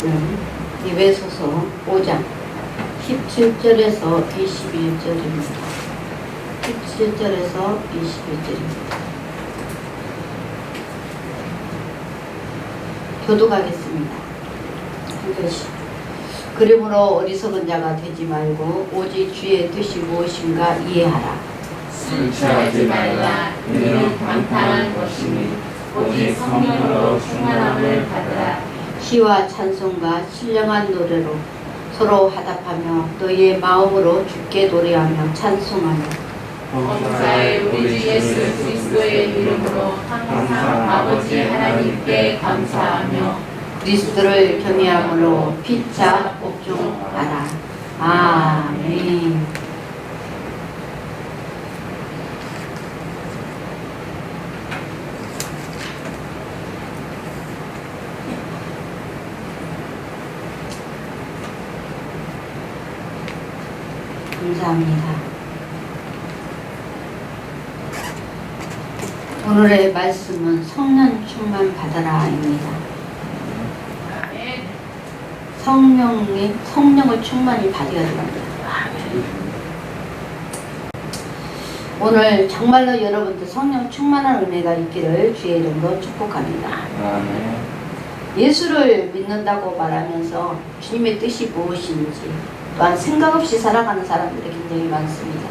말씀 에베소서 5장 17절에서 21절입니다. 17절에서 21절입니다. 교독하겠습니다. 그러므로 어리석은 자가 되지 말고 오직 주의 뜻이 무엇인가 이해하라. 술 취하지 말라. 이는 방탕한 것이니 오직 성령으로 충만함을 받으라. 시와 찬송과 신령한 노래로 서로 화답하며 너희의 마음으로 주께 노래하며 찬송하며 범사의 우리 주 예수 그리스도의 이름으로 항상 아버지 하나님께 감사하며 그리스도를 경외함으로 피차 복종하라. 아멘. 감사합니다. 오늘의 말씀은 성령 충만 받아라입니다. 성령을 충만히 받아야 됩니다. 오늘 정말로 여러분들 성령 충만한 은혜가 있기를 주의 이름으로 축복합니다. 예수를 믿는다고 말하면서 주님의 뜻이 무엇인지 또한 생각 없이 살아가는 사람들이 굉장히 많습니다.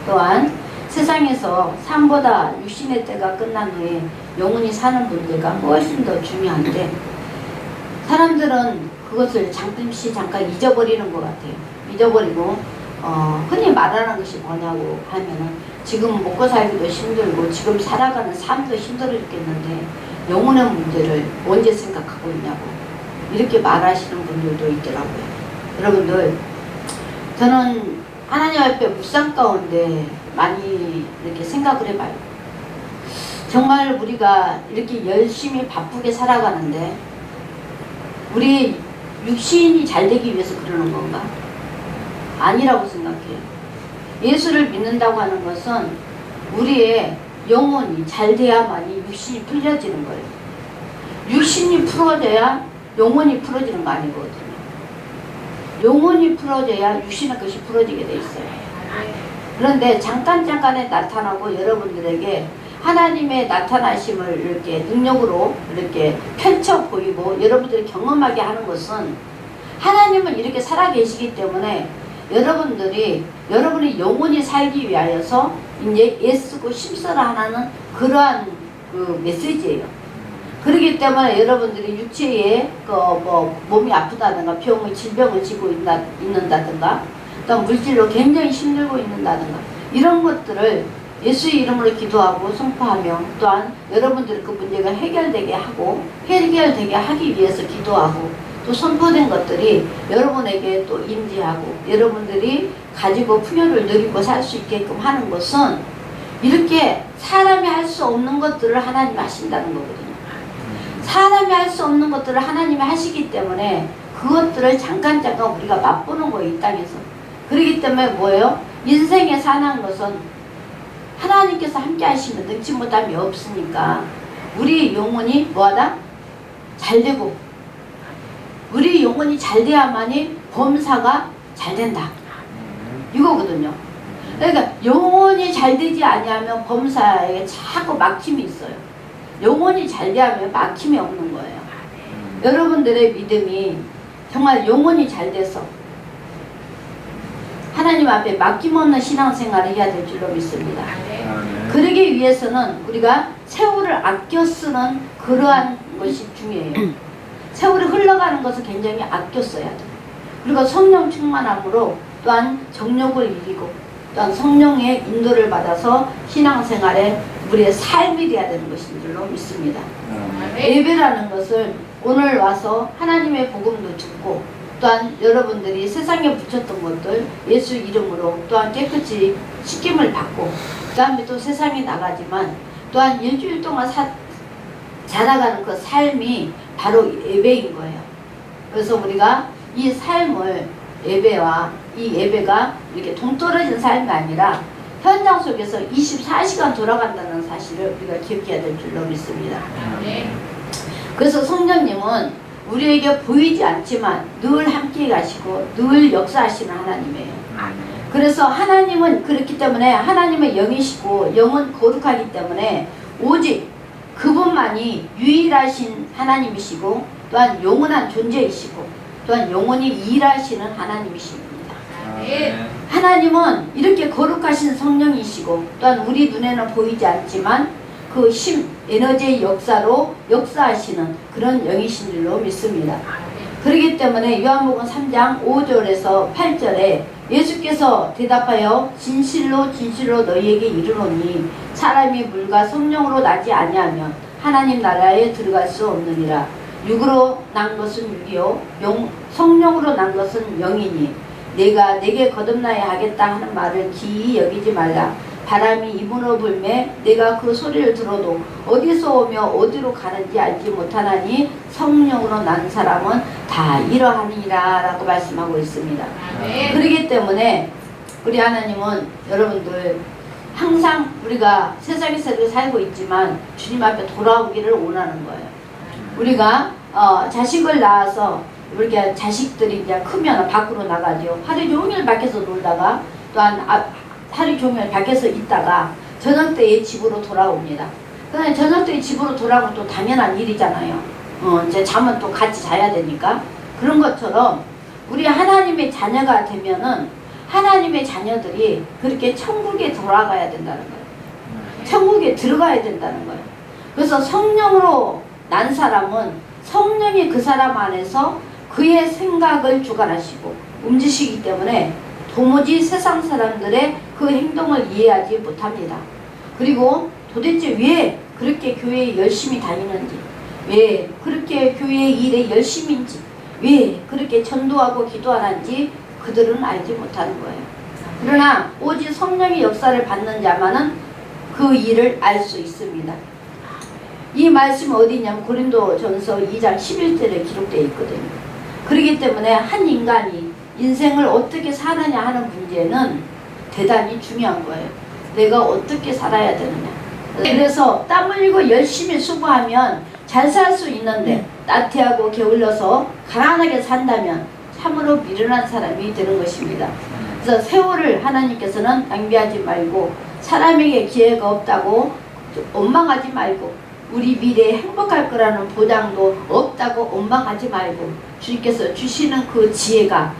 또한 세상에서 삶보다 육신의 때가 끝난 후에 영원히 사는 분들과 훨씬 더 중요한데 사람들은 그것을 잠깐 잊어버리는 것 같아요. 잊어버리고 흔히 말하는 것이 뭐냐고 하면은 지금 먹고 살기도 힘들고 지금 살아가는 삶도 힘들어 죽겠는데 영혼의 문제를 언제 생각하고 있냐고 이렇게 말하시는 분들도 있더라고요. 여러분들 저는 하나님 앞에 묵상 가운데 많이 이렇게 생각을 해봐요. 정말 우리가 이렇게 열심히 바쁘게 살아가는데 우리 육신이 잘 되기 위해서 그러는 건가? 아니라고 생각해요. 예수를 믿는다고 하는 것은 우리의 영혼이 잘 돼야만이 육신이 풀려지는 거예요. 육신이 풀어져야 영혼이 풀어지는 거 아니거든요. 영혼이 풀어져야 육신의 것이 풀어지게 돼 있어요. 그런데 잠깐에 나타나고 여러분들에게 하나님의 나타나심을 이렇게 능력으로 이렇게 펼쳐 보이고 여러분들이 경험하게 하는 것은 하나님은 이렇게 살아계시기 때문에 여러분들이 여러분의 영혼이 살기 위하여서 이제 애쓰고 힘써라 하는 그러한 그 메시지예요. 그렇기 때문에 여러분들이 육체에 몸이 아프다든가 질병을 지고 있는다든가 또 물질로 굉장히 힘들고 있는다든가 이런 것들을 예수의 이름으로 기도하고 선포하며 또한 여러분들이 그 문제가 해결되게 하기 위해서 기도하고 또 선포된 것들이 여러분에게 또 임재하고 여러분들이 가지고 풍요를 누리고 살 수 있게끔 하는 것은 이렇게 사람이 할 수 없는 것들을 하나님이 하신다는 거거든요. 사람이 할 수 없는 것들을 하나님이 하시기 때문에 그것들을 잠깐 우리가 맛보는 거예요. 이 땅에서. 그렇기 때문에 뭐예요? 인생에 사는 것은 하나님께서 함께 하시면 능치 못함이 없으니까 우리 영혼이 뭐하다? 잘 되고 우리 영혼이 잘 돼야만이 범사가 잘 된다. 이거거든요. 그러니까 영혼이 잘 되지 아니하면 범사에 자꾸 막힘이 있어요. 영혼이 잘 돼야면 막힘이 없는 거예요. 여러분들의 믿음이 정말 영혼이 잘 돼서 하나님 앞에 막힘없는 신앙생활을 해야 될 줄로 믿습니다. 그러기 위해서는 우리가 세월을 아껴 쓰는 그러한 것이 중요해요. 세월이 흘러가는 것을 굉장히 아껴 써야 돼요. 그리고 성령 충만함으로 또한 정욕을 이기고 또한 성령의 인도를 받아서 신앙생활에 우리의 삶이 되어야 되는 것인 줄로 믿습니다. 예배라는 것을 오늘 와서 하나님의 복음도 듣고 또한 여러분들이 세상에 붙였던 것들 예수 이름으로 또한 깨끗이 씻김을 받고 그 다음에 또 세상에 나가지만 또한 일주일 동안 살아가는 그 삶이 바로 예배인 거예요. 그래서 우리가 이 삶을 이 예배가 이렇게 동떨어진 삶이 아니라 현장 속에서 24시간 돌아간다는 사실을 우리가 기억해야 될 줄로 믿습니다. 그래서 성령님은 우리에게 보이지 않지만 늘 함께 가시고 늘 역사하시는 하나님이에요. 그래서 하나님은 그렇기 때문에 하나님은 영이시고 영은 거룩하기 때문에 오직 그분만이 유일하신 하나님이시고 또한 영원한 존재이시고 또한 영원히 일하시는 하나님이십니다. 하나님은 이렇게 거룩하신 성령이시고 또한 우리 눈에는 보이지 않지만 그 힘, 에너지의 역사로 역사하시는 그런 영이신 줄로 믿습니다. 그렇기 때문에 요한복음 3장 5절에서 8절에 예수께서 대답하여 진실로 진실로 너희에게 이르노니 사람이 물과 성령으로 나지 아니하면 하나님 나라에 들어갈 수 없느니라. 육으로 난 것은 육이요 성령으로 난 것은 영이니 내가 내게 거듭나야 하겠다 하는 말을 기이 여기지 말라. 바람이 입으로 불매 내가 그 소리를 들어도 어디서 오며 어디로 가는지 알지 못하나니 성령으로 난 사람은 다 이러하니라 라고 말씀하고 있습니다. 그렇기 때문에 우리 하나님은 여러분들 항상 우리가 세상에서 이렇게 살고 있지만 주님 앞에 돌아오기를 원하는 거예요. 우리가 자식을 낳아서 우리가 자식들이 이제 크면 밖으로 나가죠. 하루 종일 밖에서 놀다가 또한 하루 종일 밖에서 있다가 저녁 때에 집으로 돌아옵니다. 그런데 저녁 때에 집으로 돌아오면 또 당연한 일이잖아요. 이제 잠은 또 같이 자야 되니까. 그런 것처럼 우리 하나님의 자녀가 되면은 하나님의 자녀들이 그렇게 천국에 돌아가야 된다는 거예요. 천국에 들어가야 된다는 거예요. 그래서 성령으로 난 사람은 성령이 그 사람 안에서 그의 생각을 주관하시고 움직이기 때문에 도무지 세상 사람들의 그 행동을 이해하지 못합니다. 그리고 도대체 왜 그렇게 교회에 열심히 다니는지, 왜 그렇게 교회의 일에 열심인지, 왜 그렇게 전도하고 기도하는지 그들은 알지 못하는 거예요. 그러나 오직 성령의 역사를 받는 자만은 그 일을 알 수 있습니다. 이 말씀은 어디냐면 고린도전서 2장 11절에 기록되어 있거든요. 그렇기 때문에 한 인간이 인생을 어떻게 사느냐 하는 문제는 대단히 중요한 거예요. 내가 어떻게 살아야 되느냐. 그래서 땀 흘리고 열심히 수고하면 잘 살 수 있는데 나태하고 게을러서 가난하게 산다면 참으로 미련한 사람이 되는 것입니다. 그래서 세월을 하나님께서는 낭비하지 말고 사람에게 기회가 없다고 원망하지 말고 우리 미래에 행복할 거라는 보장도 없다고 원망하지 말고 주님께서 주시는 그 지혜가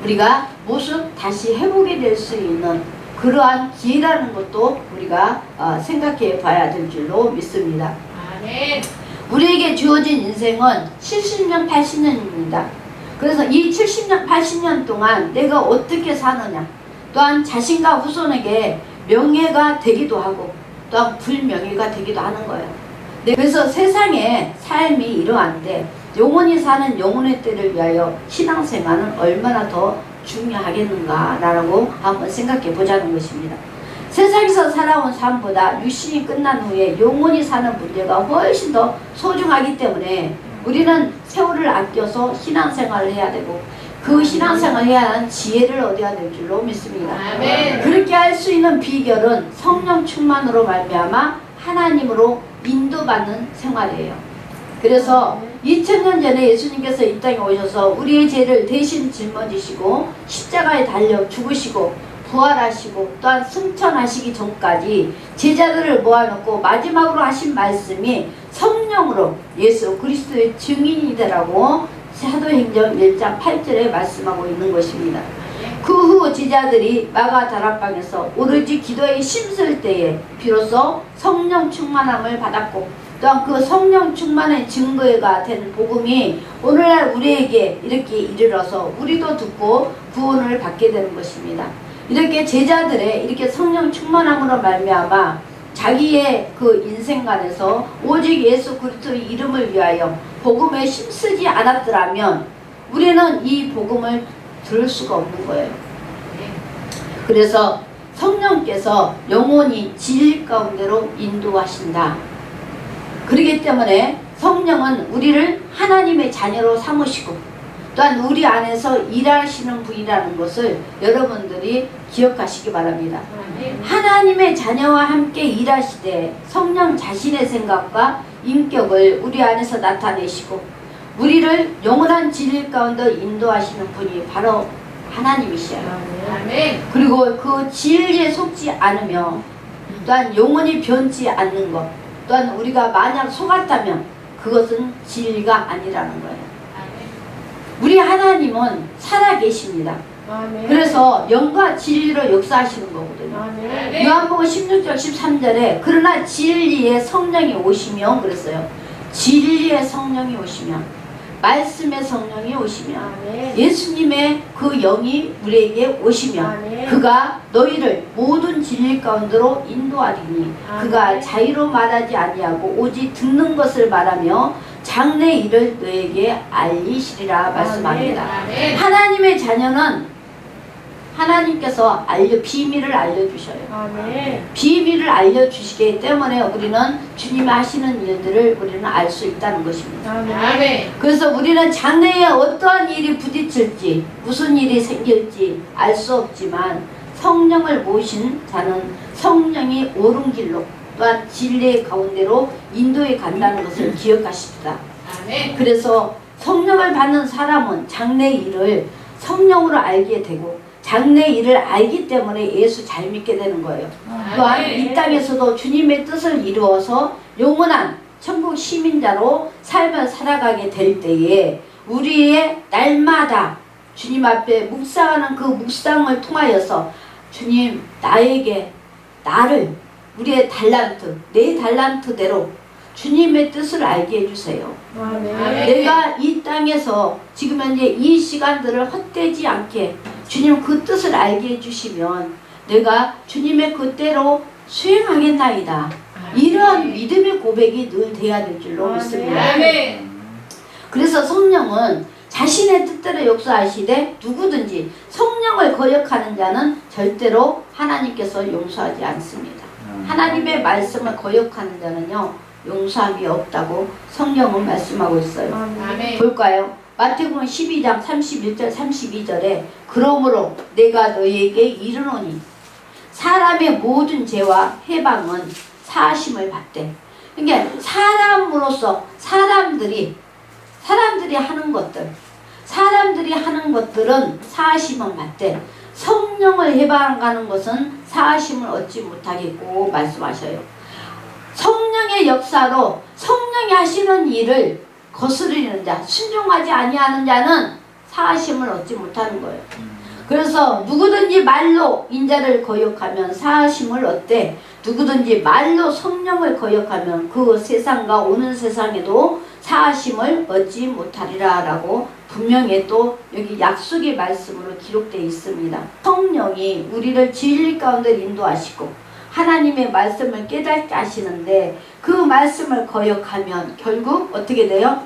우리가 모습 다시 회복이 될 수 있는 그러한 기회라는 것도 우리가 생각해 봐야 될 줄로 믿습니다. 아멘. 우리에게 주어진 인생은 70년, 80년입니다. 그래서 이 70년, 80년 동안 내가 어떻게 사느냐, 또한 자신과 후손에게 명예가 되기도 하고 또한 불명예가 되기도 하는 거예요. 그래서 세상의 삶이 이러한데 영원히 사는 영혼의 때를 위하여 신앙생활은 얼마나 더 중요하겠는가라고 한번 생각해 보자는 것입니다. 세상에서 살아온 삶보다 육신이 끝난 후에 영원히 사는 문제가 훨씬 더 소중하기 때문에 우리는 세월을 아껴서 신앙생활을 해야 되고 그 신앙생활을 해야 하는 지혜를 얻어야 될 줄로 믿습니다. 아멘. 그렇게 할 수 있는 비결은 성령 충만으로 말미암아 하나님으로 인도받는 생활이에요. 그래서 2000년 전에 예수님께서 이 땅에 오셔서 우리의 죄를 대신 짊어지시고 십자가에 달려 죽으시고 부활하시고 또한 승천하시기 전까지 제자들을 모아놓고 마지막으로 하신 말씀이 성령으로 예수 그리스도의 증인이 되라고 사도행전 1장 8절에 말씀하고 있는 것입니다. 그 후 제자들이 마가 다락방에서 오로지 기도에 힘쓸 때에 비로소 성령 충만함을 받았고 또한 그 성령 충만의 증거가 된 복음이 오늘날 우리에게 이렇게 이르러서 우리도 듣고 구원을 받게 되는 것입니다. 이렇게 제자들의 이렇게 성령 충만함으로 말미암아 자기의 그 인생관에서 오직 예수 그리스도의 이름을 위하여 복음에 힘쓰지 않았더라면 우리는 이 복음을 들을 수가 없는 거예요. 그래서 성령께서 영원히 진리 가운데로 인도하신다. 그렇기 때문에 성령은 우리를 하나님의 자녀로 삼으시고 또한 우리 안에서 일하시는 분이라는 것을 여러분들이 기억하시기 바랍니다. 하나님의 자녀와 함께 일하시되 성령 자신의 생각과 인격을 우리 안에서 나타내시고 우리를 영원한 진리 가운데 인도하시는 분이 바로 하나님이시여요. 아멘. 그리고 그 진리에 속지 않으며 또한 영원히 변치 않는 것, 또한 우리가 만약 속았다면 그것은 진리가 아니라는 거예요. 우리 하나님은 살아계십니다. 그래서 영과 진리로 역사하시는 거거든요. 요한복음 16절 13절에 그러나 진리의 성령이 오시면 그랬어요. 진리의 성령이 오시면, 말씀의 성령이 오시면, 예수님의 그 영이 우리에게 오시면 그가 너희를 모든 진리 가운데로 인도하리니 그가 자유로 말하지 아니하고 오직 듣는 것을 말하며 장래 일을 너에게 알리시리라 말씀합니다. 하나님의 자녀는 하나님께서 비밀을 알려주셔요. 비밀을 알려주시기 때문에 우리는 주님이 하시는 일들을 우리는 알 수 있다는 것입니다. 그래서 우리는 장래에 어떠한 일이 부딪힐지 무슨 일이 생길지 알 수 없지만 성령을 모신 자는 성령이 옳은 길로 또한 진리의 가운데로 인도해 간다는 것을 기억하십시다. 그래서 성령을 받는 사람은 장래 일을 성령으로 알게 되고 장래 일을 알기 때문에 예수 잘 믿게 되는 거예요. 또한 이 땅에서도 주님의 뜻을 이루어서 영원한 천국 시민자로 삶을 살아가게 될 때에 우리의 날마다 주님 앞에 묵상하는 그 묵상을 통하여서 주님 나를 우리의 달란트, 내 달란트대로 주님의 뜻을 알게 해주세요. 내가 이 땅에서 지금 현재 이 시간들을 헛되지 않게 주님 그 뜻을 알게 해주시면 내가 주님의 그대로 수행하겠나이다. 이러한 믿음의 고백이 늘 돼야 될 줄로 믿습니다. 그래서 성령은 자신의 뜻대로 역사하시되 누구든지 성령을 거역하는 자는 절대로 하나님께서 용서하지 않습니다. 하나님의 말씀을 거역하는 자는요 용서함이 없다고 성경은 말씀하고 있어요. 볼까요? 마태복음 12장 31절 32절에 그러므로 내가 너희에게 이르노니 사람의 모든 죄와 해방은 사하심을 받되. 그러니까 사람으로서 사람들이 하는 것들은 사하심을 받되 성령을 해방하는 것은 사하심을 얻지 못하겠고 말씀하셔요. 성령의 역사로 성령이 하시는 일을 거스르는 자, 순종하지 아니하는 자는 사하심을 얻지 못하는 거예요. 그래서 누구든지 말로 인자를 거역하면 사하심을 얻되 누구든지 말로 성령을 거역하면 그 세상과 오는 세상에도 사하심을 얻지 못하리라 라고 분명히 또 여기 약속의 말씀으로 기록되어 있습니다. 성령이 우리를 진리 가운데 인도하시고 하나님의 말씀을 깨닫게 하시는데 그 말씀을 거역하면 결국 어떻게 돼요?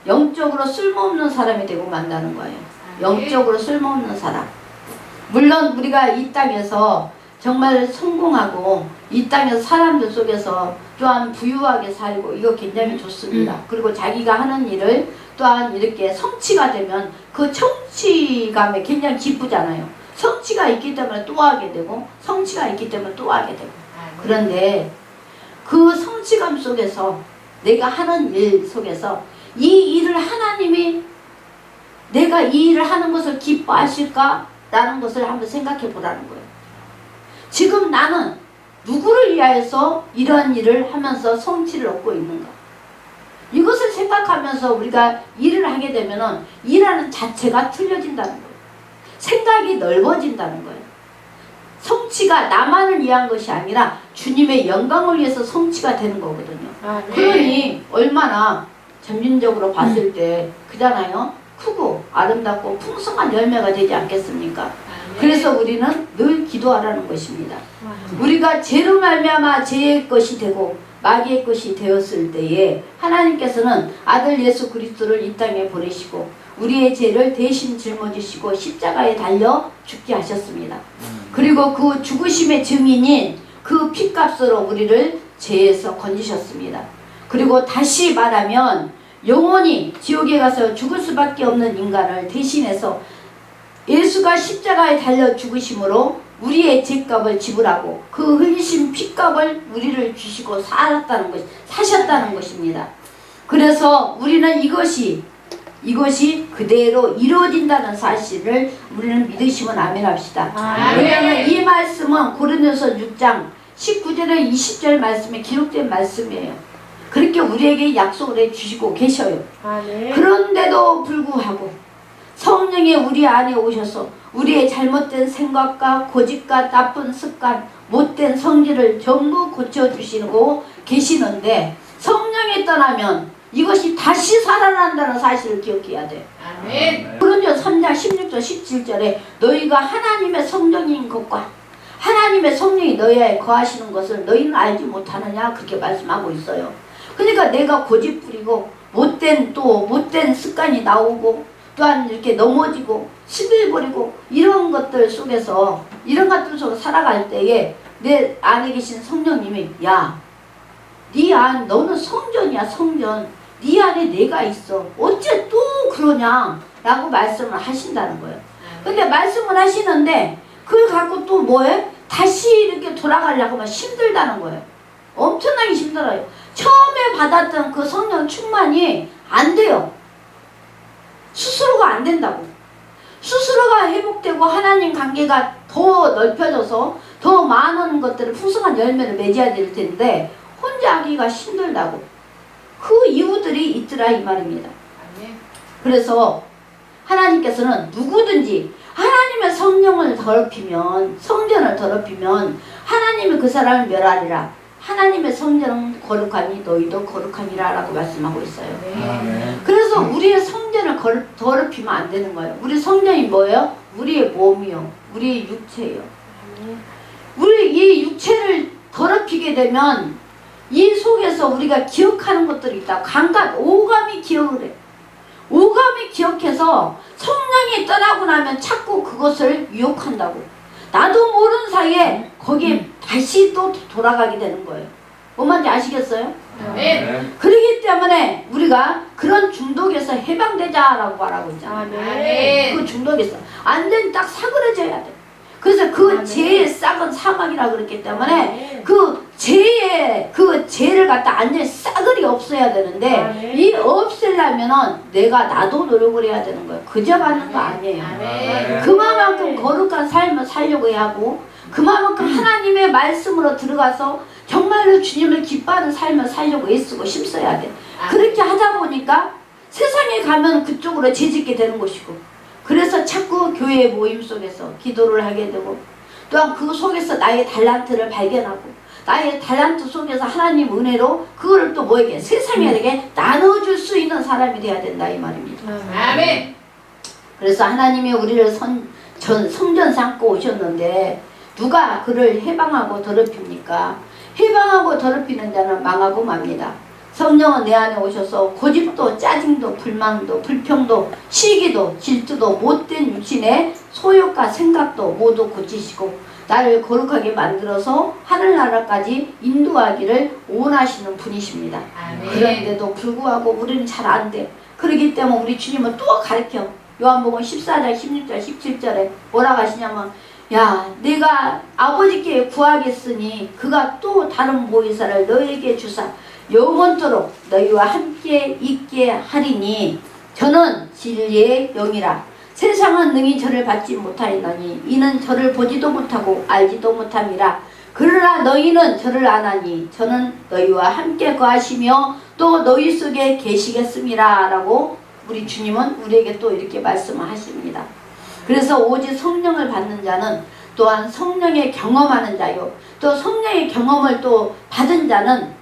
영적으로 쓸모없는 사람이 되고 만다는 거예요. 영적으로 쓸모없는 사람. 물론 우리가 이 땅에서 정말 성공하고 이 땅에서 사람들 속에서 또한 부유하게 살고 이거 굉장히 좋습니다. 그리고 자기가 하는 일을 또한 이렇게 성취가 되면 그 성취감에 굉장히 기쁘잖아요. 성취가 있기 때문에 또 하게 되고 성취가 있기 때문에 또 하게 되고. 그런데 그 성취감 속에서 내가 하는 일 속에서 이 일을 하나님이 내가 이 일을 하는 것을 기뻐하실까? 라는 것을 한번 생각해 보라는 거예요. 지금 나는 누구를 위하여서 이러한 일을 하면서 성취를 얻고 있는가? 이것을 생각하면서 우리가 일을 하게 되면은 일하는 자체가 틀려진다는 거예요. 생각이 넓어진다는 거예요. 성취가 나만을 위한 것이 아니라 주님의 영광을 위해서 성취가 되는 거거든요. 그러니 얼마나 점진적으로 봤을 때 그잖아요. 크고 아름답고 풍성한 열매가 되지 않겠습니까? 그래서 우리는 늘 기도하라는 것입니다. 우리가 죄로 말미암아 죄의 것이 되고 마귀의 것이 되었을 때에 하나님께서는 아들 예수 그리스도를 이 땅에 보내시고 우리의 죄를 대신 짊어지시고 십자가에 달려 죽게 하셨습니다. 그리고 그 죽으심의 증인인 그 피값으로 우리를 죄에서 건지셨습니다. 그리고 다시 말하면 영원히 지옥에 가서 죽을 수밖에 없는 인간을 대신해서 예수가 십자가에 달려 죽으심으로 우리의 죄값을 지불하고 그 흘리신 피값을 우리를 주시고 사셨다는 것입니다. 그래서 우리는 이것이 그대로 이루어진다는 사실을 우리는 믿으시면 아멘 합시다. 왜냐하면 이 말씀은 고린도서 6장 19절에 20절 말씀에 기록된 말씀이에요. 그렇게 우리에게 약속을 해주시고 계셔요. 그런데도 불구하고 성령이 우리 안에 오셔서 우리의 잘못된 생각과 고집과 나쁜 습관, 못된 성질을 전부 고쳐주시고 계시는데 성령이 떠나면 이것이 다시 살아난다는 사실을 기억해야 돼. 고린도서 3장 16절 17절에 너희가 하나님의 성령인 것과 하나님의 성령이 너희에 거하시는 것을 너희는 알지 못하느냐 그렇게 말씀하고 있어요. 그러니까 내가 고집 부리고 못된 습관이 나오고 또한 이렇게 넘어지고 시비 부리고 이런 것들 속에서 살아갈 때에 내 안에 계신 성령님이 야, 너는 성전이야 성전. 네 안에 내가 있어. 어째 또 그러냐? 라고 말씀을 하신다는 거예요. 근데 말씀을 하시는데 그걸 갖고 또 뭐해? 다시 이렇게 돌아가려고 하면 힘들다는 거예요. 엄청나게 힘들어요. 처음에 받았던 그 성령 충만이 안 돼요. 스스로가 안 된다고. 스스로가 회복되고 하나님 관계가 더 넓혀져서 더 많은 것들을 풍성한 열매를 맺어야 될 텐데 혼자 하기가 힘들다고. 그 이유들이 있더라 이 말입니다. 그래서 하나님께서는 누구든지 하나님의 성령을 더럽히면 성전을 더럽히면 하나님이 그 사람을 멸하리라. 하나님의 성전은 거룩하니 너희도 거룩하니라 라고 말씀하고 있어요. 그래서 우리의 성전을 더럽히면 안 되는 거예요. 우리 성전이 뭐예요? 우리의 몸이요. 우리의 육체예요. 우리 이 육체를 더럽히게 되면 이 속에서 우리가 기억하는 것들이 있다. 오감이 기억을 해. 오감이 기억해서 성령이 떠나고 나면 자꾸 그것을 유혹한다고. 나도 모르는 사이에 거기에 다시 또 돌아가게 되는 거예요. 뭔 말인지 아시겠어요? 그렇기 때문에 우리가 그런 중독에서 해방되자라고 말하고 있잖아요. 그 중독에서 완전히 딱 사그러져야 돼. 그래서 그 죄의 싹은 사망이라 그랬기 때문에 그 죄를 갖다 완전히 싸그리 없애야 되는데 이 없애려면은 나도 노력을 해야 되는 거예요. 그저 받는 거 아니에요. 그만큼 거룩한 삶을 살려고 해야 하고 그만큼 하나님의 말씀으로 들어가서 정말로 주님을 기뻐하는 삶을 살려고 애쓰고 힘써야 돼. 그렇게 하다 보니까 세상에 가면 그쪽으로 재짓게 되는 것이고 그래서 자꾸 교회 모임 속에서 기도를 하게 되고 또한 그 속에서 나의 달란트를 발견하고 나의 달란트 속에서 하나님 은혜로 그거를 또 뭐에게 세상에게 나눠줄 수 있는 사람이 돼야 된다 이 말입니다. 아멘. 그래서 하나님이 우리를 성전 삼고 오셨는데 누가 그를 해방하고 더럽힙니까? 해방하고 더럽히는 자는 망하고 맙니다. 성령은 내 안에 오셔서 고집도 짜증도 불만도 불평도 시기도 질투도 못된 육신의 소욕과 생각도 모두 고치시고 나를 거룩하게 만들어서 하늘나라까지 인도하기를 원하시는 분이십니다. 그런데도 불구하고 우리는 잘 안 돼. 그렇기 때문에 우리 주님은 또 가르쳐. 요한복음 14장 16절 17절에 뭐라고 하시냐면 야 내가 아버지께 구하겠으니 그가 또 다른 보혜사를 너에게 주사 영원토록 너희와 함께 있게 하리니 저는 진리의 영이라. 세상은 능히 저를 받지 못하리나니 이는 저를 보지도 못하고 알지도 못함이라. 그러나 너희는 저를 아나니 저는 너희와 함께 거하시며 또 너희 속에 계시겠습니다 라고 우리 주님은 우리에게 또 이렇게 말씀을 하십니다. 그래서 오직 성령을 받는 자는 또한 성령의 경험하는 자요 또 성령의 경험을 또 받은 자는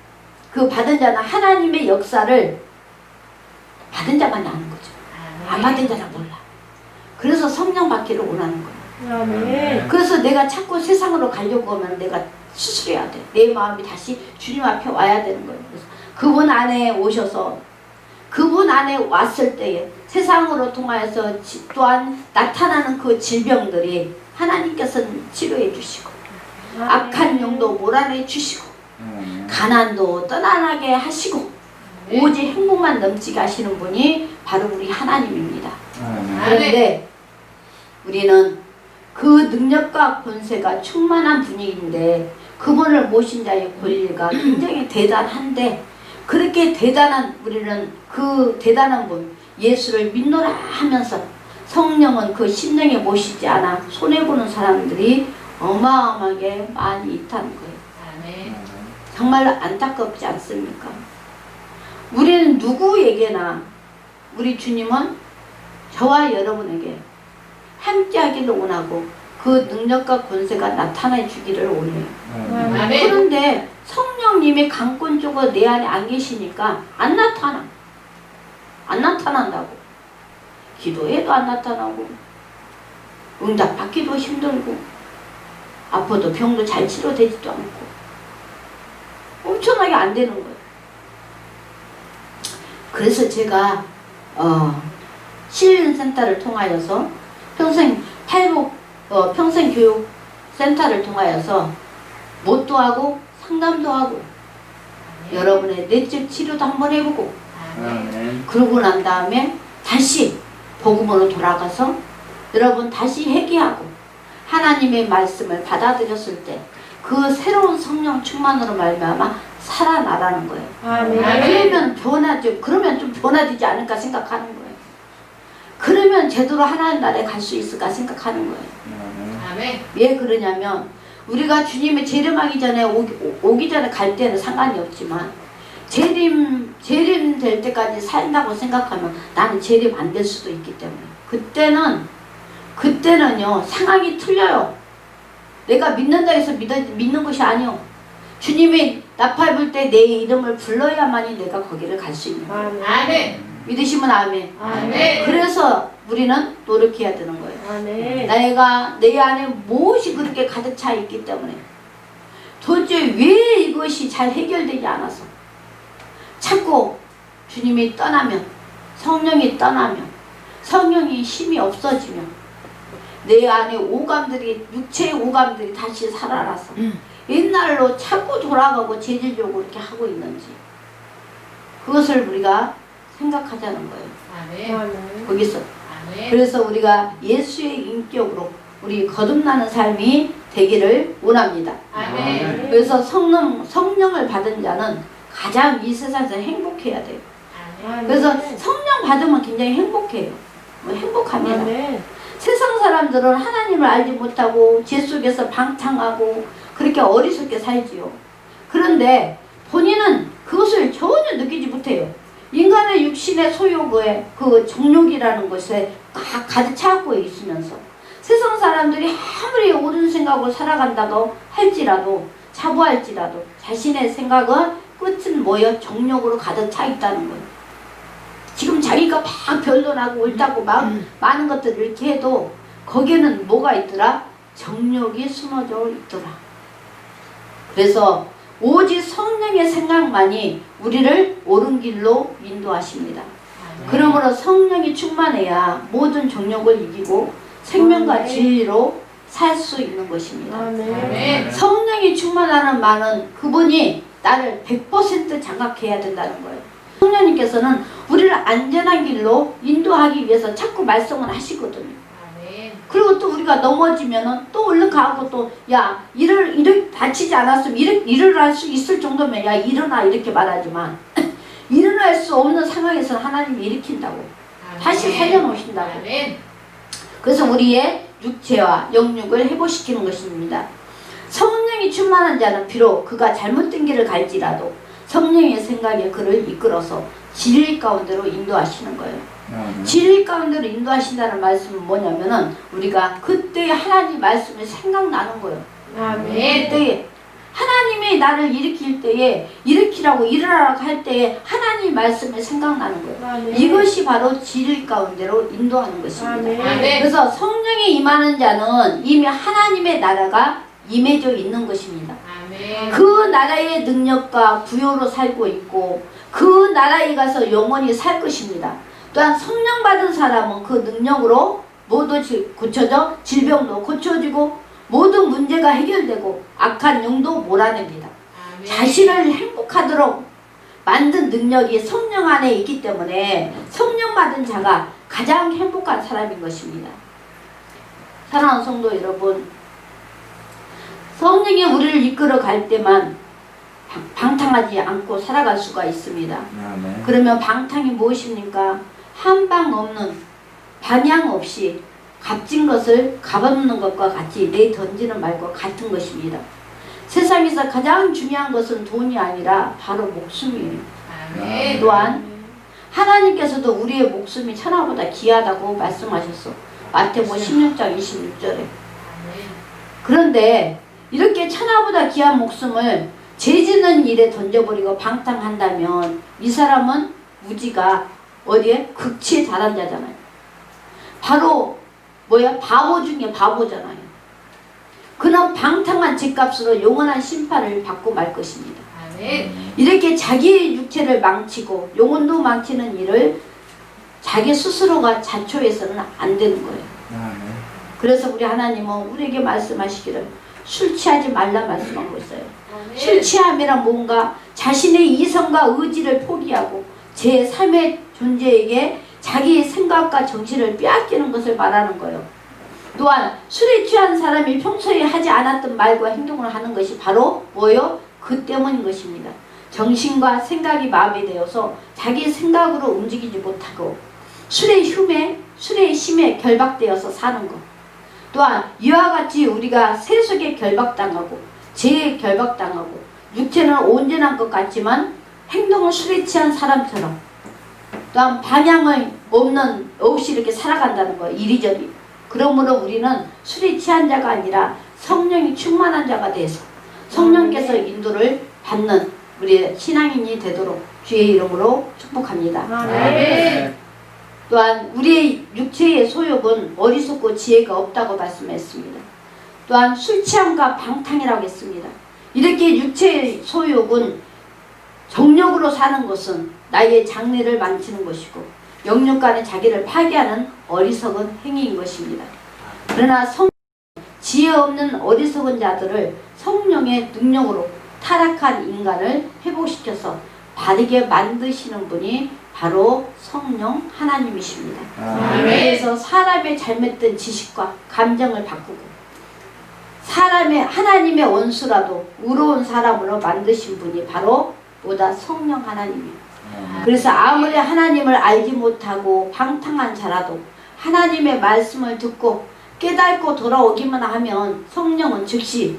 하나님의 역사를 받은 자만이 아는 거죠. 안 받은 자는 몰라. 그래서 성령 받기를 원하는 거예요. 그래서 내가 자꾸 세상으로 가려고 하면 내가 수술해야 돼. 내 마음이 다시 주님 앞에 와야 되는 거예요. 그래서 그분 안에 오셔서 그분 안에 왔을 때에 세상으로 통하여서 또한 나타나는 그 질병들이 하나님께서는 치료해 주시고 악한 영도 몰아내 주시고 가난도 떠나게 하시고 오직 행복만 넘치게 하시는 분이 바로 우리 하나님입니다. 그런데 우리는 그 능력과 권세가 충만한 분이인데 그분을 모신 자의 권리가 굉장히 대단한데 그렇게 대단한 우리는 그 대단한 분 예수를 믿노라 하면서 성령은 그 심령에 모시지 않아 손해보는 사람들이 어마어마하게 많이 있다는 거예요. 아멘. 정말로 안타깝지 않습니까? 우리는 누구에게나 우리 주님은 저와 여러분에게 함께 하기를 원하고 그 능력과 권세가 나타나 주기를 원해요. 아멘. 그런데 성령님이 강권적으로 내 안에 안 계시니까 안 나타나. 안 나타난다고. 기도해도 안 나타나고 응답받기도 힘들고 아파도 병도 잘 치료되지도 않고 엄청나게 안 되는 거예요. 그래서 제가 신림센터를 통하여서 평생교육센터를 통하여서 못도 하고 상담도 하고 여러분의 내적 치료도 한번 해보고 그러고 난 다음에 다시 복음으로 돌아가서 여러분 다시 회개하고 하나님의 말씀을 받아들였을 때 그 새로운 성령 충만으로 말미암아 살아나라는 거예요. 아멘. 그러면 좀 변화되지 않을까 생각하는 거예요. 그러면 제대로 하나님 나라에 갈 수 있을까 생각하는 거예요. 아멘. 왜 그러냐면 우리가 주님의 재림하기 전에 오기 전에 갈 때는 상관이 없지만 재림 될 때까지 산다고 생각하면 나는 재림 안 될 수도 있기 때문에 그때는요 상황이 틀려요. 내가 믿는다 해서 믿는 것이 아니요. 주님이 나팔 불 때 내 이름을 불러야만이 내가 거기를 갈 수 있는 거예요. 아멘. 믿으시면 아멘. 아멘. 그래서 우리는 노력해야 되는 거예요. 아멘. 내가 내 안에 무엇이 그렇게 가득 차 있기 때문에 도대체 왜 이것이 잘 해결되지 않아서 자꾸 주님이 떠나면 성령이 떠나면 성령이 힘이 없어지면 내 안에 육체의 오감들이 다시 살아나서 옛날로 자꾸 돌아가고 재질적으로 이렇게 하고 있는지 그것을 우리가 생각하자는 거예요. 아멘. 거기서 아멘. 그래서 우리가 예수의 인격으로 우리 거듭나는 삶이 되기를 원합니다. 아멘. 그래서 성령을 받은 자는 가장 이 세상에서 행복해야 돼요. 아멘. 그래서 성령 받으면 굉장히 행복해요. 행복합니다. 아멘. 세상 사람들은 하나님을 알지 못하고 죄 속에서 방탕하고 그렇게 어리석게 살지요. 그런데 본인은 그것을 전혀 느끼지 못해요. 인간의 육신의 소욕의 그 정욕이라는 것에 가득 차고 있으면서 세상 사람들이 아무리 옳은 생각으로 살아간다고 할지라도 자부할지라도 자신의 생각은 끝은 뭐예요? 정욕으로 가득 차 있다는 거예요. 지금 자기가 막 변론하고 옳다고 막 많은 것들을 이렇게 해도 거기에는 뭐가 있더라? 정욕이 숨어져 있더라. 그래서 오직 성령의 생각만이 우리를 옳은 길로 인도하십니다. 그러므로 성령이 충만해야 모든 정욕을 이기고 생명과 진리로 살 수 있는 것입니다. 아멘. 성령이 충만하는 말은 그분이 나를 100% 장악해야 된다는 거예요. 성령님께서는 우리를 안전한 길로 인도하기 위해서 자꾸 말씀을 하시거든요. 아멘. 그리고 또 우리가 넘어지면은 또 얼른 가고 또 야 이렇게 다치지 않았으면 일어날 수 있을 정도면 야 일어나 이렇게 말하지만 일어날 수 없는 상황에서 하나님이 일으킨다고 아멘. 다시 살려놓으신다고. 아멘. 그래서 우리의 육체와 영육을 회복시키는 것입니다. 성령이 충만한 자는 비록 그가 잘못된 길을 갈지라도 성령의 생각에 그를 이끌어서 진리 가운데로 인도하시는 거예요. 진리 가운데로 인도하신다는 말씀은 뭐냐면은 우리가 그때 하나님 말씀이 생각나는 거예요. 아멘. 그때 하나님이 나를 일으킬 때에 일으키라고 일어나라고 할 때에 하나님 말씀이 생각나는 거예요. 아멘. 이것이 바로 진리 가운데로 인도하는 것입니다. 아멘. 그래서 성령이 임하는 자는 이미 하나님의 나라가 임해져 있는 것입니다. 아멘. 그 나라의 능력과 부요로 살고 있고 그 나라에 가서 영원히 살 것입니다. 또한 성령 받은 사람은 그 능력으로 모두 고쳐져 질병도 고쳐지고 모든 문제가 해결되고 악한 영도 몰아냅니다. 아멘. 자신을 행복하도록 만든 능력이 성령 안에 있기 때문에 성령 받은 자가 가장 행복한 사람인 것입니다. 사랑하는 성도 여러분, 성령이 우리를 이끌어 갈 때만 방탕하지 않고 살아갈 수가 있습니다. 아멘. 그러면 방탕이 무엇입니까? 한방 없는, 반향 없이 값진 것을 값없는 것과 같이 내던지는 말과 같은 것입니다. 세상에서 가장 중요한 것은 돈이 아니라 바로 목숨이에요. 아멘. 또한 하나님께서도 우리의 목숨이 천하보다 귀하다고 말씀하셨어. 마태복음 16장 26절에. 그런데 이렇게 천하보다 귀한 목숨을 죄짓는 일에 던져버리고 방탕한다면 이 사람은 무지가 어디에? 극치에 달한 자잖아요. 바로 뭐야? 바보 중에 바보잖아요. 그는 방탕한 죄값으로 영원한 심판을 받고 말 것입니다. 아멘. 이렇게 자기의 육체를 망치고 영혼도 망치는 일을 자기 스스로가 자초해서는 안 되는 거예요. 아멘. 그래서 우리 하나님은 우리에게 말씀하시기를 술 취하지 말라 말씀하고 있어요. 아멘. 술 취함이란 뭔가 자신의 이성과 의지를 포기하고 제3의 존재에게 자기의 생각과 정신을 빼앗기는 것을 말하는 거예요. 또한 술에 취한 사람이 평소에 하지 않았던 말과 행동을 하는 것이 바로 뭐요? 그 때문인 것입니다. 정신과 생각이 마비되어서 되어서 자기 생각으로 움직이지 못하고 술의 심에 결박되어서 사는 것. 또한 이와 같이 우리가 세속에 결박당하고 죄에 결박당하고 육체는 온전한 것 같지만 행동은 술에 취한 사람처럼 또한 반향을 없이 이렇게 살아간다는 거예요. 이리저리. 그러므로 우리는 술에 취한 자가 아니라 성령이 충만한 자가 돼서 성령께서 인도를 받는 우리의 신앙인이 되도록 주의 이름으로 축복합니다. 아멘. 또한 우리의 육체의 소욕은 어리석고 지혜가 없다고 말씀했습니다. 또한 술 취함과 방탕이라고 했습니다. 이렇게 육체의 소욕은 정욕으로 사는 것은 나의 장래를 망치는 것이고 영육간에 자기를 파괴하는 어리석은 행위인 것입니다. 그러나 지혜 없는 어리석은 자들을 성령의 능력으로 타락한 인간을 회복시켜서 바르게 만드시는 분이 바로 성령 하나님이십니다. 아멘. 그래서 사람의 잘못된 지식과 감정을 바꾸고 하나님의 원수라도 의로운 사람으로 만드신 분이 바로 보다 성령 하나님이에요. 그래서 아무리 하나님을 알지 못하고 방탕한 자라도 하나님의 말씀을 듣고 깨닫고 돌아오기만 하면 성령은 즉시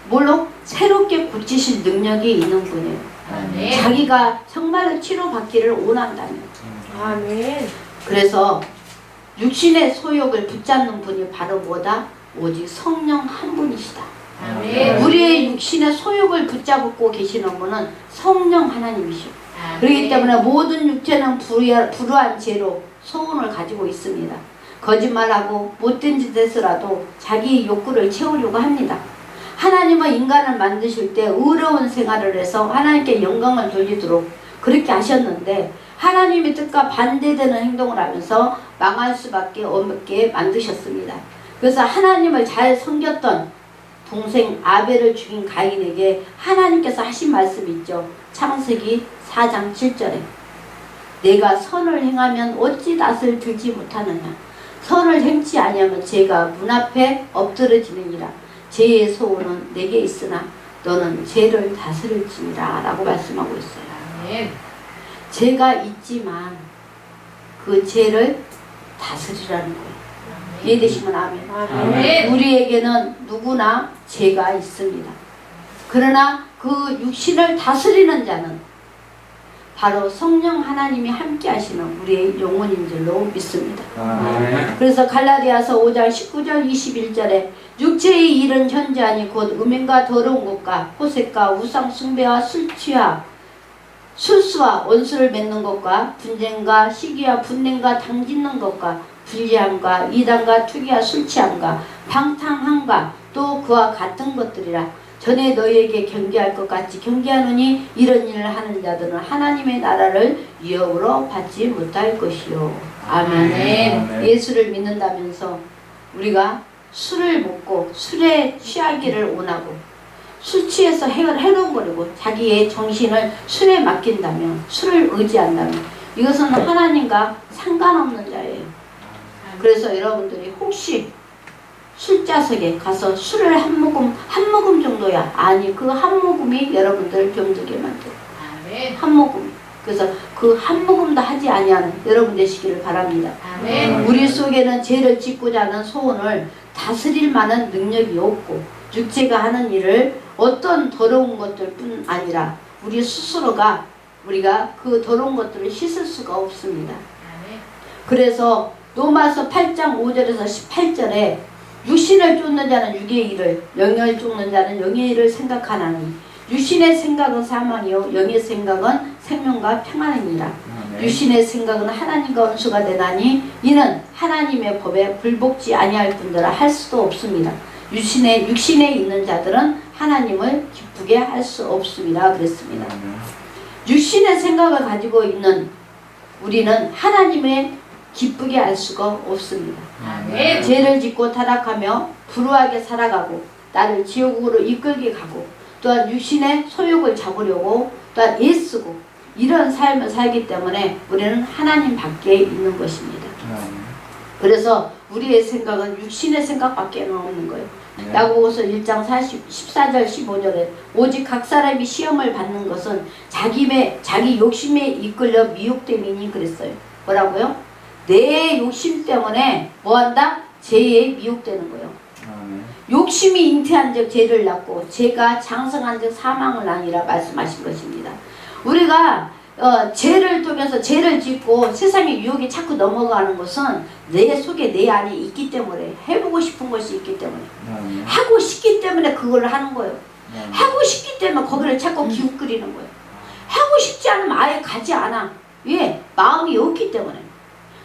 뭘로? 새롭게 고치실 능력이 있는 분이에요. 아멘. 자기가 정말로 치료받기를 원한다면. 아멘. 그래서 육신의 소욕을 붙잡는 분이 바로 뭐다? 오직 성령 한 분이시다. 아멘. 우리의 육신의 소욕을 붙잡고 계시는 분은 성령 하나님이시오. 그렇기 때문에 모든 육체는 불우한 죄로 소원을 가지고 있습니다. 거짓말하고 못된 짓 해서라도 자기 욕구를 채우려고 합니다. 하나님은 인간을 만드실 때 의로운 생활을 해서 하나님께 영광을 돌리도록 그렇게 하셨는데 하나님의 뜻과 반대되는 행동을 하면서 망할 수밖에 없게 만드셨습니다. 그래서 하나님을 잘 섬겼던 동생 아벨을 죽인 가인에게 하나님께서 하신 말씀이 있죠. 창세기 4장 7절에 내가 선을 행하면 어찌 낯을 들지 못하느냐. 선을 행치 아니하면 죄가 문 앞에 엎드러지느니라. 죄의 소원은 내게 있으나 너는 죄를 다스릴지니라 라고 말씀하고 있어요. 아멘. 죄가 있지만 그 죄를 다스리라는 거예요. 이해되시면 아멘. 아멘. 우리에게는 누구나 죄가 있습니다. 그러나 그 육신을 다스리는 자는 바로 성령 하나님이 함께 하시는 우리의 영혼인 줄로 믿습니다. 아멘. 그래서 갈라디아서 5장 19절 21절에 육체의 일은 현저하니 곧 음행과 더러운 것과 호색과 우상 숭배와 술 취하 술수와 원수를 맺는 것과 분쟁과 시기와 분냉과 당짓는 것과 불리함과 이단과 투기와 술 취함과 방탕함과 또 그와 같은 것들이라. 전에 너희에게 경계할 것 같이 경계하노니 이런 일을 하는 자들은 하나님의 나라를 유업으로 받지 못할 것이요. 아멘. 아멘. 예수를 믿는다면서 우리가 술을 먹고 술에 취하기를 원하고 술 취해서 해로운거리고 자기의 정신을 술에 맡긴다면, 술을 의지한다면 이것은 하나님과 상관없는 자예요. 그래서 여러분들이 혹시 술자석에 가서 술을 한 모금 정도야. 아니, 그 한 모금이 여러분들을 병들게 만들어. 아멘. 한 모금. 그래서 그 한 모금도 하지 아니하는 여러분 되시기를 바랍니다. 아멘. 우리 속에는 죄를 짓고자 하는 소원을 다스릴 만한 능력이 없고, 육체가 하는 일을 어떤 더러운 것들 뿐 아니라 우리 스스로가 우리가 그 더러운 것들을 씻을 수가 없습니다. 아멘. 그래서 로마서 8장 5절에서 18절에 육신을 쫓는 자는 육의 일을, 영을 쫓는 자는 영의 일을 생각하나니 육신의 생각은 사망이요 영의 생각은 생명과 평안이니라. 육신의 생각은 하나님과 원수가 되나니 이는 하나님의 법에 불복지 아니할 뿐더러 할 수도 없습니다. 육신에 있는 자들은 하나님을 기쁘게 할 수 없습니다. 그랬습니다. 육신의 생각을 가지고 있는 우리는 하나님의 기쁘게 할 수가 없습니다. 아멘. 죄를 짓고 타락하며 불우하게 살아가고 나를 지옥으로 이끌게 가고 또한 육신의 소욕을 잡으려고 또한 애쓰고 이런 삶을 살기 때문에 우리는 하나님 밖에 있는 것입니다. 그래서 우리의 생각은 육신의 생각밖에 없는 거예요. 야고보서 1장 14절 15절에 오직 각 사람이 시험을 받는 것은 자기 욕심에 이끌려 미혹됨이니 그랬어요. 뭐라고요? 내 욕심 때문에 뭐한다? 죄에 미혹되는 거예요. 욕심이 잉태한 즉 죄를 낳고 죄가 장성한 즉 사망을 낳으니라 말씀하신 것입니다. 우리가 죄를 통해서 죄를 짓고 세상의 유혹에 자꾸 넘어가는 것은 내 속에 내 안에 있기 때문에, 해보고 싶은 것이 있기 때문에, 하고 싶기 때문에 그걸 하는 거예요. 하고 싶기 때문에 거기를 자꾸 기웃거리는 거예요. 하고 싶지 않으면 아예 가지 않아. 왜? 마음이 없기 때문에.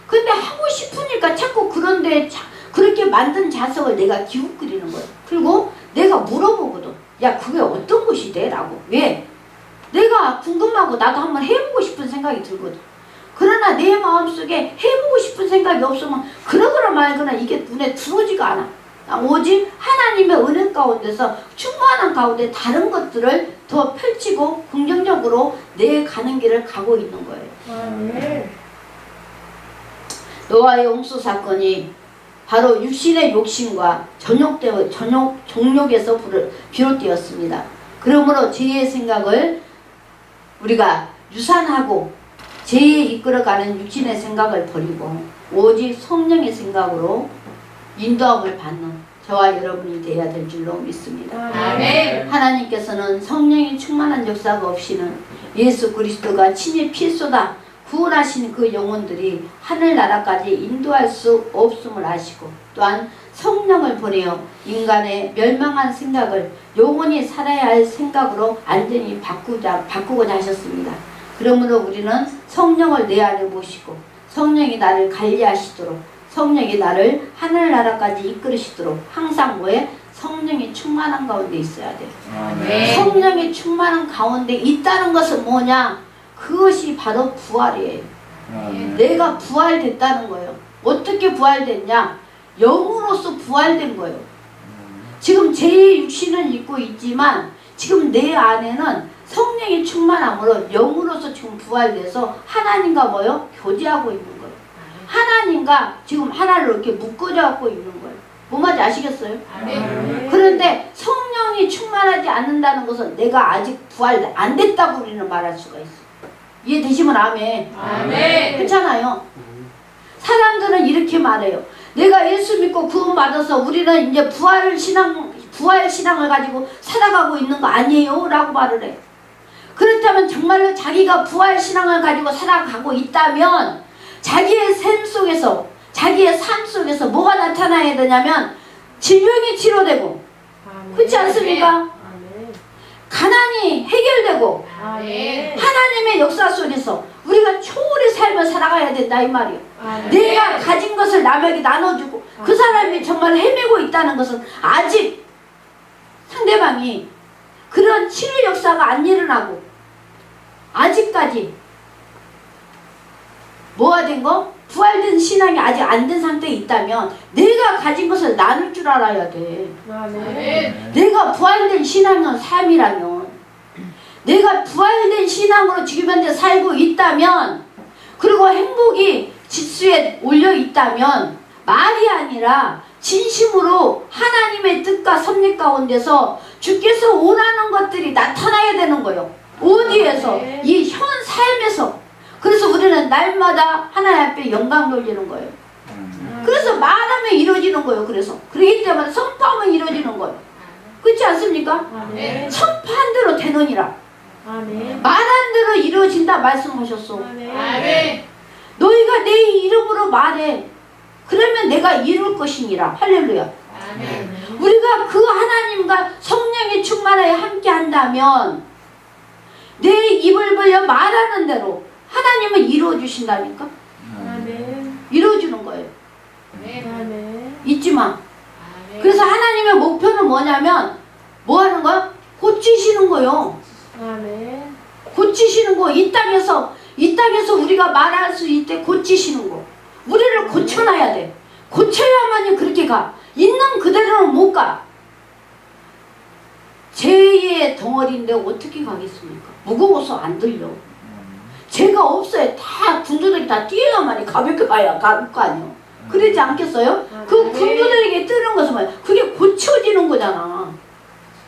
근데 하고 싶으니까 자꾸 그런데 그렇게 만든 자석을 내가 기웃거리는 거예요. 그리고 내가 물어보거든. 야, 그게 어떤 것이 돼? 라고. 왜? 내가 궁금하고 나도 한번 해보고 싶은 생각이 들거든. 그러나 내 마음속에 해보고 싶은 생각이 없으면 그러거나 말거나 이게 눈에 들어오지가 않아. 오직 하나님의 은혜 가운데서 충만한 가운데 다른 것들을 더 펼치고 긍정적으로 내 가는 길을 가고 있는 거예요. 아멘. 노아의 홍수 사건이 바로 육신의 욕심과 정욕에서 비롯되었습니다. 그러므로 죄의 생각을 우리가 유산하고 죄에 이끌어가는 육신의 생각을 버리고 오직 성령의 생각으로 인도함을 받는 저와 여러분이 되어야 될 줄로 믿습니다. 아멘. 하나님께서는 성령이 충만한 역사가 없이는 예수 그리스도가 친히 피 쏟아 구원하신 그 영혼들이 하늘나라까지 인도할 수 없음을 아시고 또한 성령을 보내어 인간의 멸망한 생각을 영원히 살아야 할 생각으로 완전히 바꾸고자 하셨습니다. 그러므로 우리는 성령을 내 안에 모시고 성령이 나를 관리하시도록 성령이 나를 하늘나라까지 이끌으시도록 항상 뭐에? 성령이 충만한 가운데 있어야 돼요. 아멘. 성령이 충만한 가운데 있다는 것은 뭐냐? 그것이 바로 부활이에요. 내가 부활됐다는 거예요. 어떻게 부활됐냐? 영으로서 부활된 거예요. 지금 제 육신은 입고 있지만 지금 내 안에는 성령이 충만함으로 영으로서 지금 부활돼서 하나님과 뭐요? 교제하고 있는 거예요. 하나님과 지금 하나를 이렇게 묶어져 갖고 있는 거예요. 뭔 말인지 아시겠어요? 아멘. 그런데 성령이 충만하지 않는다는 것은 내가 아직 부활 안 됐다고 우리는 말할 수가 있어요. 이해되시면 아멘. 아멘. 그렇잖아요. 사람들은 이렇게 말해요. 내가 예수 믿고 구원 받아서 우리는 이제 부활 신앙을 가지고 살아가고 있는 거 아니에요? 라고 말을 해. 그렇다면 정말로 자기가 부활 신앙을 가지고 살아가고 있다면 자기의 삶 속에서 자기의 삶 속에서 뭐가 나타나야 되냐면 질병이 치료되고 그렇지 않습니까? 아멘. 가난이 해결되고 아멘. 하나님의 역사 속에서 우리가 초월의 삶을 살아가야 된다 이 말이에요. 아멘. 내가 가진 것을 남에게 나눠주고 그 사람이 정말 헤매고 있다는 것은 아직 상대방이 그런 치료 역사가 안 일어나고 아직까지 뭐가 된 거? 부활된 신앙이 아직 안 된 상태에 있다면 내가 가진 것을 나눌 줄 알아야 돼. 아멘. 내가 부활된 신앙은 삶이라면 내가 부활된 신앙으로 지금 현재 살고 있다면 그리고 행복이 지수에 올려 있다면 말이 아니라 진심으로 하나님의 뜻과 섭리 가운데서 주께서 원하는 것들이 나타나야 되는 거예요. 어디에서? 네. 이 현 삶에서. 그래서 우리는 날마다 하나님 앞에 영광 돌리는 거예요. 그래서 말하면 이루어지는 거예요. 그래서 그렇기 때문에 선포하면 이루어지는 거예요. 그렇지 않습니까? 아멘. 선포한 대로 되느니라. 아멘. 말한 대로 이루어진다 말씀하셨어. 아멘. 너희가 내 이름으로 말해. 그러면 내가 이룰 것이니라. 할렐루야. 아멘. 우리가 그 하나님과 성령의 충만하여 함께 한다면 내 입을 벌려 말하는 대로 하나님은 이루어 주신다니까. 아멘. 이루어주는 거예요. 아멘. 잊지 마. 그래서 하나님의 목표는 뭐냐면 뭐 하는 거야? 고치시는 거요. 아멘. 고치시는 거. 이 땅에서 우리가 말할 수 있게 고치시는 거. 우리를 고쳐놔야 돼. 고쳐야만이 그렇게 가. 있는 그대로는 못 가. 죄의 덩어리인데 어떻게 가겠습니까? 무거워서 안 들려. 죄가 없어요. 다 군주들이 다 뛰어야만이 가볍게 가야 갈 거 아니에요. 그러지 않겠어요? 그 군주들에게 뜨는 것은 뭐야? 그게 고쳐지는 거잖아.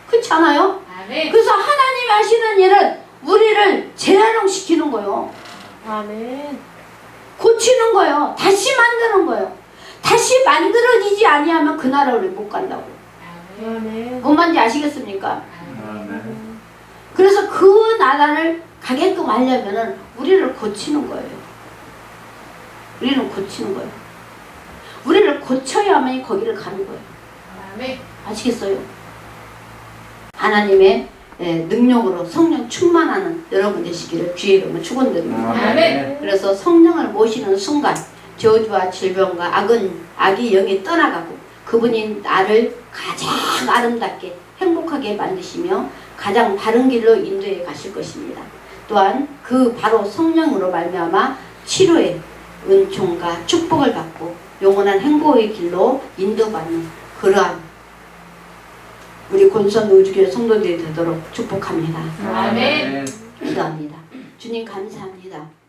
그렇지 않아요? 그래서 하나님이 하시는 일은 우리를 재활용시키는 거예요. 아멘. 고치는 거예요. 다시 만드는 거예요. 다시 만들어지지 아니하면 그 나라를 못 간다고. 아멘. 뭔 말인지 아시겠습니까? 그래서 그 나라를 가게끔 하려면은 우리를 고치는 거예요. 우리는 고치는 거예요. 우리를 고쳐야만 거기를 가는 거예요. 아시겠어요? 하나님의 능력으로 성령 충만하는 여러분 되시기를 주의 이름으로 축원드립니다. 아멘. 그래서 성령을 모시는 순간 저주와 질병과 악의 영이 떠나가고 그분이 나를 가장 아름답게 행복하게 만드시며 가장 바른 길로 인도해 가실 것입니다. 또한 그 바로 성령으로 말미암아 치료의 은총과 축복을 받고 영원한 행복의 길로 인도받는 그러한 우리 권선 우주교회 성도들이 되도록 축복합니다. 아멘. 기도합니다. 주님 감사합니다.